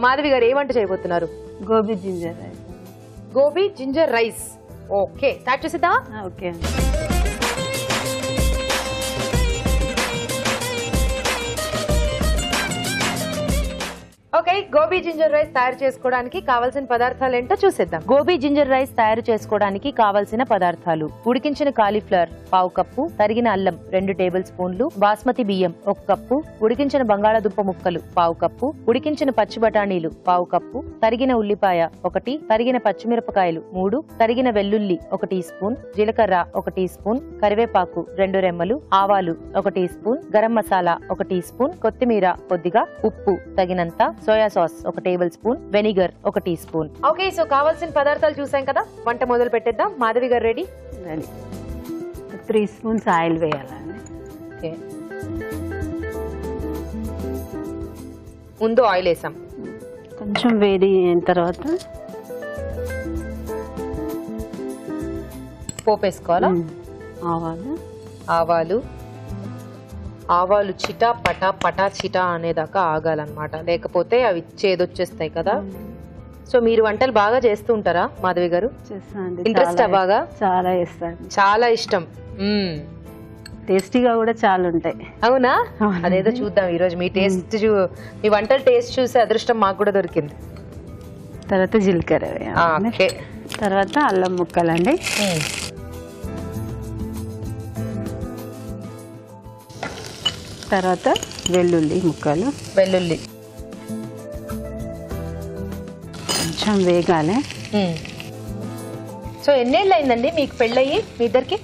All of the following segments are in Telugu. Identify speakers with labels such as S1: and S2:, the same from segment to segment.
S1: మాధవి గారు ఏ వంట చేయబోతున్నారు?
S2: Gobi ginger rice.
S1: Gobi ginger rice. Okay, start చేసేద్దామా?
S2: ఓకే అండి.
S1: ఓకే, గోబీ జింజర్ రైస్ తయారు చేసుకోవడానికి కావాల్సిన పదార్థాలు ఏంటో చూసేద్దాం.
S3: గోబీ జింజర్ రైస్ తయారు చేసుకోవడానికి కావలసిన పదార్థాలు: ఉడికించిన కాలీఫ్లవర్ 1/2 కప్పు, తరిగిన అల్లం 2 టేబుల్ స్పూన్లు, బాస్మతి బియ్యం 1 కప్పు, ఉడికించిన బంగాళాదుంప ముక్కలు 1/2 కప్పు, ఉడికించిన పచ్చి బఠానీలు 1/2 కప్పు, తరిగిన ఉల్లిపాయ 1, తరిగిన పచ్చిమిరపకాయలు 3, తరిగిన వెల్లుల్లి 1 టీ స్పూన్, జీలకర్ర 1 టీ స్పూన్, కరివేపాకు 2 రెమ్మలు, ఆవాలు 1 teaspoon, garam masala 1 teaspoon, కొత్తిమీర కొద్దిగా, ఉప్పు తగినంత, soya sauce 1 tablespoon, vinegar 1 teaspoon.
S1: Okay, so కావాల్సిన పదార్థాలు చూసాం కదా, వంట మొదలు పెట్టేద్దాం. Madhavi garu ready?
S2: Ready. 3 spoons oil వేయాలండి.
S1: ఓకే, ముందు ఆయిల్ వేసాం,
S2: కొంచెం వేడి అయిన తర్వాత
S1: పోపు వేసుకోవాలా?
S2: ఆవాలు.
S1: ఆవాలు ఆవాలు చిటా పటా పటా చిటా అనేదాకా ఆగాలన్నమాట, లేకపోతే అవి చేదొచ్చేస్తాయి కదా. సో మీరు వంటలు బాగా చేస్తూ ఉంటారా మాధవి గారు?
S2: చేస్తానండి.
S1: ఇంట్రెస్ట్ బాగా?
S2: చాలా చేస్తాను.
S1: చాలా ఇష్టం.
S2: టేస్టీగా కూడా చాలా ఉంటాయి.
S1: అవునా? అదేదో చూద్దాం ఈ రోజు. మీ టేస్ట్ మీ వంటల టేస్ట్ చూసి అదృష్టం మాకు కూడా దొరికింది.
S2: తర్వాత జీలకర్ర వేయాలి.
S1: ఓకే,
S2: తర్వాత అల్లం ముక్కలండి. తర్వాత వెల్లుల్లి ముక్కలు.
S1: వెల్లుల్లి
S2: కొంచెం వేగాలి.
S1: సో ఎన్నేళ్ళు అయిందండి మీకు పెళ్ళయి మీ ఇద్దరికి?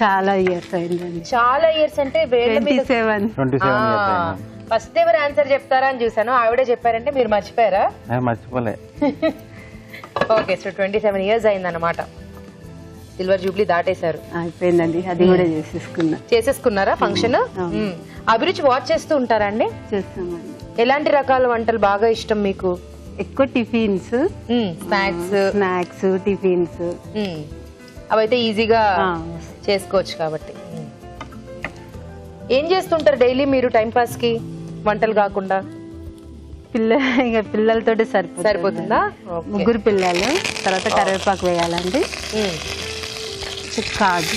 S2: చాలా ఇయర్స్ అయిందండి.
S1: చాలా ఇయర్స్ అంటే
S2: 27.
S1: ఫస్ట్ ఎవరు ఆన్సర్ చెప్తారా అని చూసాను, ఆవిడే చెప్పారంటే మీరు మర్చిపోయారా?
S4: మర్చిపోలే.
S1: ఓకే, సో 27 ఇయర్స్ అయిందన్నమాట. సిల్వర్ జూబ్లీ దాటేశారు.
S2: అయిపోయిందండి, అది కూడా
S1: చేసేసుకున్నారా ఫంక్షన్? అభిరుచి వాచ్ చేస్తూ ఉంటారా అండి?
S2: చేస్తామండి.
S1: ఎలాంటి రకాల వంటలు బాగా ఇష్టం మీకు?
S2: ఎక్కువ టిఫిన్స్, స్నాక్స్, టిఫిన్స్
S1: అవైతే ఈజీగా చేసుకోవచ్చు కాబట్టి. ఏం చేస్తుంటారు డైలీ మీరు టైం పాస్ కి వంటలు కాకుండా?
S2: పిల్లలతో
S1: సరిపోతుందా?
S2: 3 పిల్లలు. తర్వాత కరివేపాకు వేయాలండి. కాజు.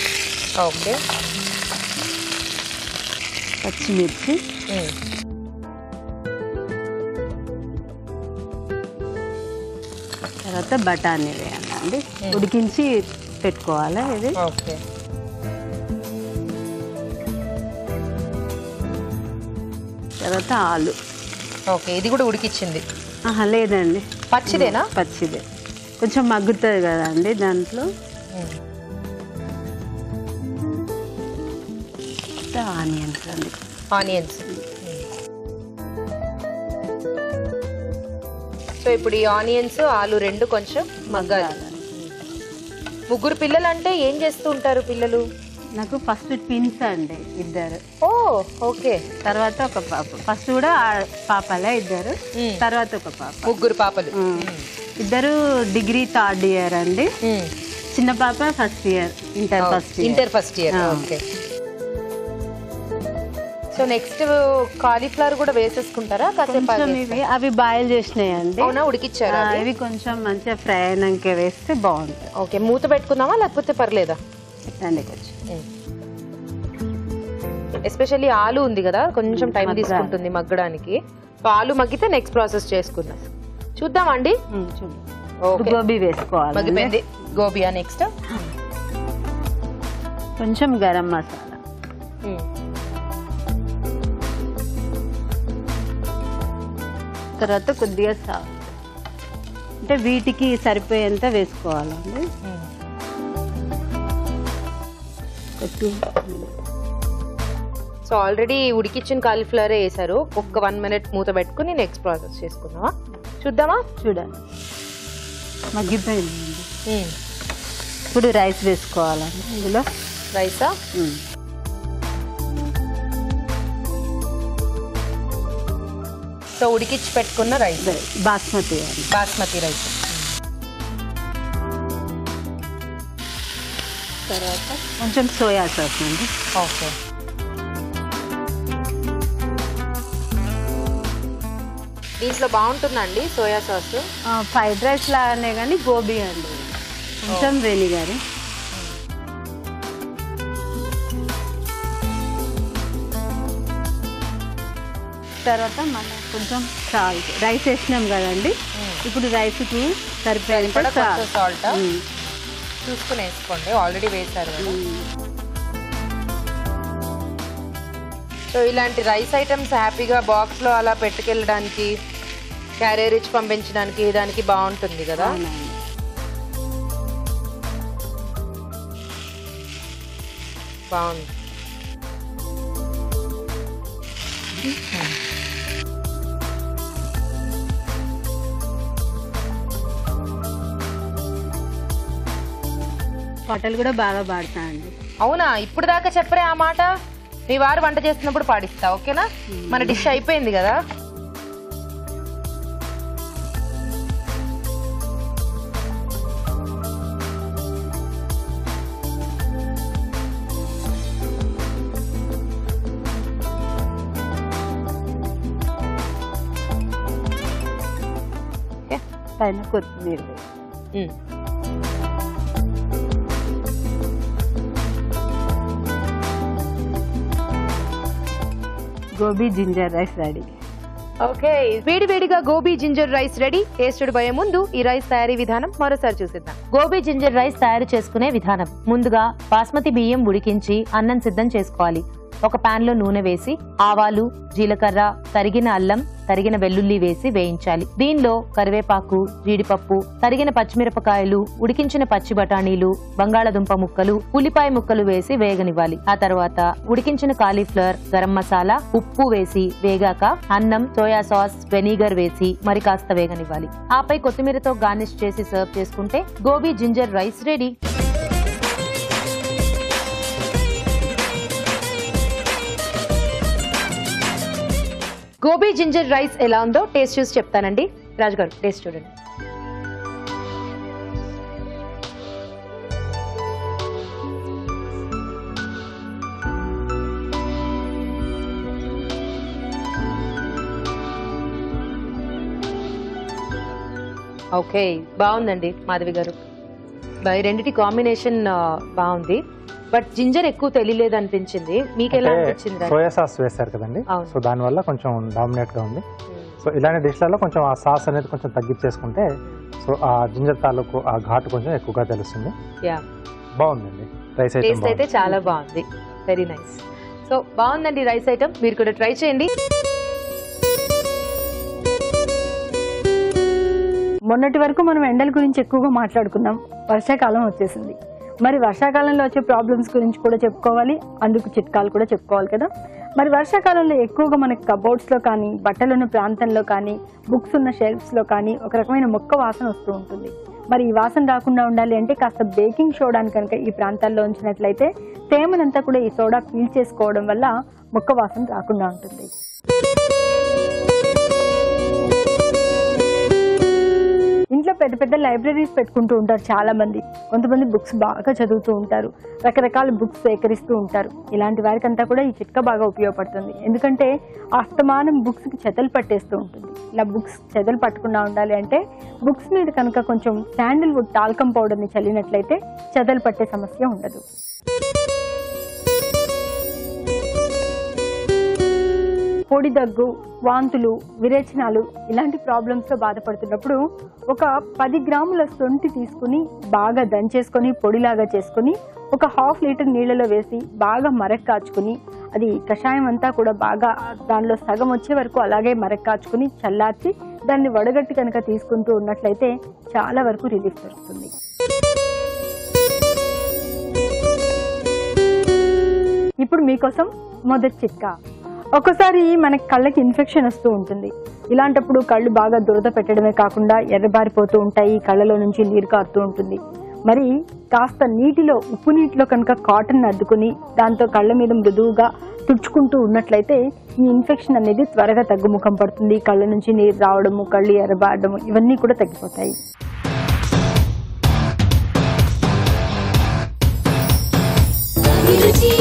S1: ఓకే,
S2: పచ్చిమిర్చి, తర్వాత బఠానీ వేయాలండి. ఉడికించి పెట్టుకోవాలి ఇది.
S1: ఓకే,
S2: తర్వాత ఆలు.
S1: ఓకే, ఇది కూడా ఉడికిచ్చింది?
S2: లేదండి,
S1: పచ్చిదేనా?
S2: పచ్చిదే, కొంచెం మగ్గుతుంది కదా అండి దాంట్లో. ఆనియన్స్ అండి.
S1: ఆనియన్స్. సో ఇప్పుడు ఈ ఆనియన్స్ ఆలు 2 కొంచెం మగ్గాలి. 3 పిల్లలు అంటే ఏం చేస్తూ ఉంటారు పిల్లలు?
S2: నాకు ఫస్ట్ ట్విన్స్ అండి, 2.
S1: ఓ, ఓకే.
S2: తర్వాత ఒక పాప. ఫస్ట్ కూడా పాపలే 2, తర్వాత ఒక పాప.
S1: 3 పాపలు.
S2: 2 డిగ్రీ 3rd ఇయర్ అండి. చిన్న పాప first year, inter first year.
S1: Okay. So next cauliflower కూడా వేసేసుకుంటారా?
S2: అవి బాయిల్ చేసినాయండి.
S1: అవునా, ఉడికిచ్చారా?
S2: ఇవి కొంచెం మంచిగా ఫ్రై అయినాక వేస్తే బాగుంటుంది.
S1: ఓకే, మూత పెట్టుకుందామా లేకపోతే పర్లేదా?
S2: పెట్టండి కొంచెం.
S1: ఎస్పెషల్లీ ఆలు ఉంది కదా, కొంచెం టైం తీసుకుంటుంది మగ్గడానికి. సో ఆలు మగ్గితే నెక్స్ట్ ప్రాసెస్ చేసుకుందాం. చూద్దామండి.
S2: గోబీ వేసుకోవాలి.
S1: మగ్గిపోయింది గోబీయా. నెక్స్ట్
S2: కొంచెం గరం మసాలా. తర్వాత కొద్దిగా సాల్ట్, అంటే వీటికి సరిపోయేంత వేసుకోవాలండి.
S1: సో ఆల్రెడీ ఉడికిచ్చిన కాలీఫ్లవర్ వేసారు. ఒక్క 1 మినిట్ మూత పెట్టుకుని నెక్స్ట్ ప్రాసెస్ చేసుకుందామా? చూద్దామా?
S2: చూడండి, మగ్గిపోయింది. ఇప్పుడు రైస్ వేసుకోవాలండి. ఇందులో
S1: రైసా? సో ఉడికిచ్చి పెట్టుకున్న రైస్,
S2: బాస్మతి
S1: రైస్.
S2: తర్వాత కొంచెం సోయా సాస్ అండి.
S1: ఓకే, దీంట్లో బాగుంటుందండి సోయా సాస్?
S2: ఫ్రైడ్ రైస్ లాగానే కానీ గోబీ అండి, కొంచెం వెనిగర్. తర్వాత మనం కొంచెం సాల్ట్, రైస్ వేసినాం కదండి, ఇప్పుడు రైస్కి సరిపోయేంత
S1: సాల్ట్ చూసుకుని వేసుకోండి, ఆల్రెడీ వేసారు కదా. సో ఇలాంటి రైస్ ఐటమ్స్ హ్యాపీగా బాక్స్లో అలా పెట్టుకెళ్ళడానికి, క్యారియర్ ఇచ్చి పంపించడానికి దానికి బాగుంటుంది కదా. బాగుంది.
S2: పాటలు కూడా బాగా పాడతా అండి.
S1: అవునా? ఇప్పుడు దాకా చెప్పరే ఆ మాట. మీ వారు వంట చేస్తున్నప్పుడు పాడిస్తా, ఓకేనా? మన డిష్ అయిపోయింది కదా.
S2: పైన కొత్తిమీర. Gobi ginger rice ready.
S1: Okay, వేడివేడిగా gobi ginger rice ready. Tasted పోయే ముందు ఈ రైస్ తయారీ విధానం మరోసారి చూసిద్దాం.
S3: గోబీ జింజర్ రైస్ తయారు చేసుకునే విధానం. ముందుగా బాస్మతి బియ్యం ఉడికించి అన్నం సిద్ధం చేసుకోవాలి. ఒక పాన్ లో నూనె వేసి ఆవాలు, జీలకర్ర, తరిగిన అల్లం, తరిగిన వెల్లుల్లి వేసి వేయించాలి. దీనిలో కరివేపాకు, జీడిపప్పు, తరిగిన పచ్చిమిరపకాయలు, ఉడికించిన పచ్చి బఠానీలు, బంగాళదుంప ముక్కలు, ఉల్లిపాయ ముక్కలు వేసి వేగనివ్వాలి. ఆ తర్వాత ఉడికించిన కాలీఫ్లవర్, గరం మసాలా, ఉప్పు వేసి వేగాక అన్నం, సోయా సాస్, వెనిగర్ వేసి మరి కాస్త వేగనివ్వాలి. ఆపై కొత్తిమీరతో గార్నిష్ చేసి సర్వ్ చేసుకుంటే gobi ginger rice ready. Gobi ginger rice ఎలా ఉందో టేస్ట్ చూసి చెప్తానండి. రాజు గారు టేస్ట్ చూడండి. ఓకే, బాగుందండి మాధవి గారు. రెండిటి కాంబినేషన్ బాగుంది. బట్ జింజర్ ఎక్కువ తెలియలేదు అనిపించింది. మీకు ఎలా అనిపించింది?
S4: సోయా సాస్ వేస్తారు కదండి, సో దానివల్ల కొంచెం డామినేట్ గా ఉంది. సో ఇలాంటి డిష్లలో కొంచెం ఆ సాస్ అనేది కొంచెం తగ్గించేసుకుంటే సో ఆ జింజర్ తాలూకు ఆ ఘాటు కొంచెం ఎక్కువగా తెలుస్తుంది. బాగుందండి రైస్ ఐటమ్.
S1: టేస్ట్ అయితే చాలా బాగుంది. Very nice. సో బాగుందండి రైస్ ఐటమ్, మీరు కూడా ట్రై చేయండి.
S5: మొన్నటి వరకు మనం ఎండల గురించి ఎక్కువగా మాట్లాడుకున్నాం. వర్షాకాలం వచ్చేసింది. మరి వర్షాకాలంలో వచ్చే ప్రాబ్లమ్స్ గురించి కూడా చెప్పుకోవాలి, అందుకు చిట్కాలు కూడా చెప్పుకోవాలి కదా. మరి వర్షాకాలంలో ఎక్కువగా మనకి కబోర్డ్స్లో కానీ, బట్టలున్న ప్రాంతంలో కానీ, బుక్స్ ఉన్న షెల్ఫ్స్లో కానీ ఒక రకమైన మొక్క వాసన వస్తూ ఉంటుంది. మరి ఈ వాసన రాకుండా ఉండాలి అంటే కాస్త బేకింగ్ సోడాని కనుక ఈ ప్రాంతాల్లో ఉంచినట్లయితే తేమనంతా కూడా ఈ సోడా పీల్చేసుకోవడం వల్ల మొక్క వాసన రాకుండా ఉంటుంది. ఇంట్లో పెద్ద పెద్ద లైబ్రరీస్ పెట్టుకుంటూ ఉంటారు చాలా మంది. కొంతమంది బుక్స్ బాగా చదువుతూ ఉంటారు, రకరకాల బుక్స్ సేకరిస్తూ ఉంటారు. ఇలాంటి వారికంతా కూడా ఈ చిట్కా బాగా ఉపయోగపడుతుంది. ఎందుకంటే అస్తమానం బుక్స్కి చెదలు పట్టేస్తూ ఉంటుంది. ఇలా బుక్స్ చెదలు పట్టకుండా ఉండాలి అంటే బుక్స్ మీద కనుక కొంచెం శాండిల్వుడ్ టాల్కమ్ పౌడర్ని చల్లినట్లయితే చెదలు పట్టే సమస్య ఉండదు. పొడి దగ్గు, వాంతులు, విరేచనాలు ఇలాంటి ప్రాబ్లమ్స్తో బాధపడుతున్నప్పుడు ఒక 10 గ్రాముల శొంఠి తీసుకుని బాగా దంచేసుకొని పొడిలాగా చేసుకుని ఒక 1/2 లీటర్ నీళ్ళలో వేసి బాగా మరక్కాచుకుని అది కషాయం అంతా కూడా బాగా దానిలో సగం వచ్చే వరకు అలాగే మరక్కాచుకుని చల్లార్చి దాన్ని వడగట్టి కనుక తీసుకుంటూ ఉన్నట్లయితే చాలా వరకు రిలీఫ్ దొరుకుతుంది. ఇప్పుడు మీకోసం మొదటి చిట్కా. ఒక్కోసారి మనకి కళ్ళకి ఇన్ఫెక్షన్ వస్తూ ఉంటుంది. ఇలాంటప్పుడు కళ్ళు బాగా దురద పెట్టడమే కాకుండా ఎర్రబారిపోతూ ఉంటాయి, కళ్ళలో నుంచి నీరు కారుతూ ఉంటుంది. మరి కాస్త నీటిలో, ఉప్పు నీటిలో కనుక కాటన్ అద్దుకుని దాంతో కళ్ళ మీద మృదువుగా తుడుచుకుంటూ ఉన్నట్లయితే ఈ ఇన్ఫెక్షన్ అనేది త్వరగా తగ్గుముఖం పడుతుంది. కళ్ళ నుంచి నీరు రావడము, కళ్ళు ఎర్రబారడము ఇవన్నీ కూడా తగ్గిపోతాయి.
S6: రుచి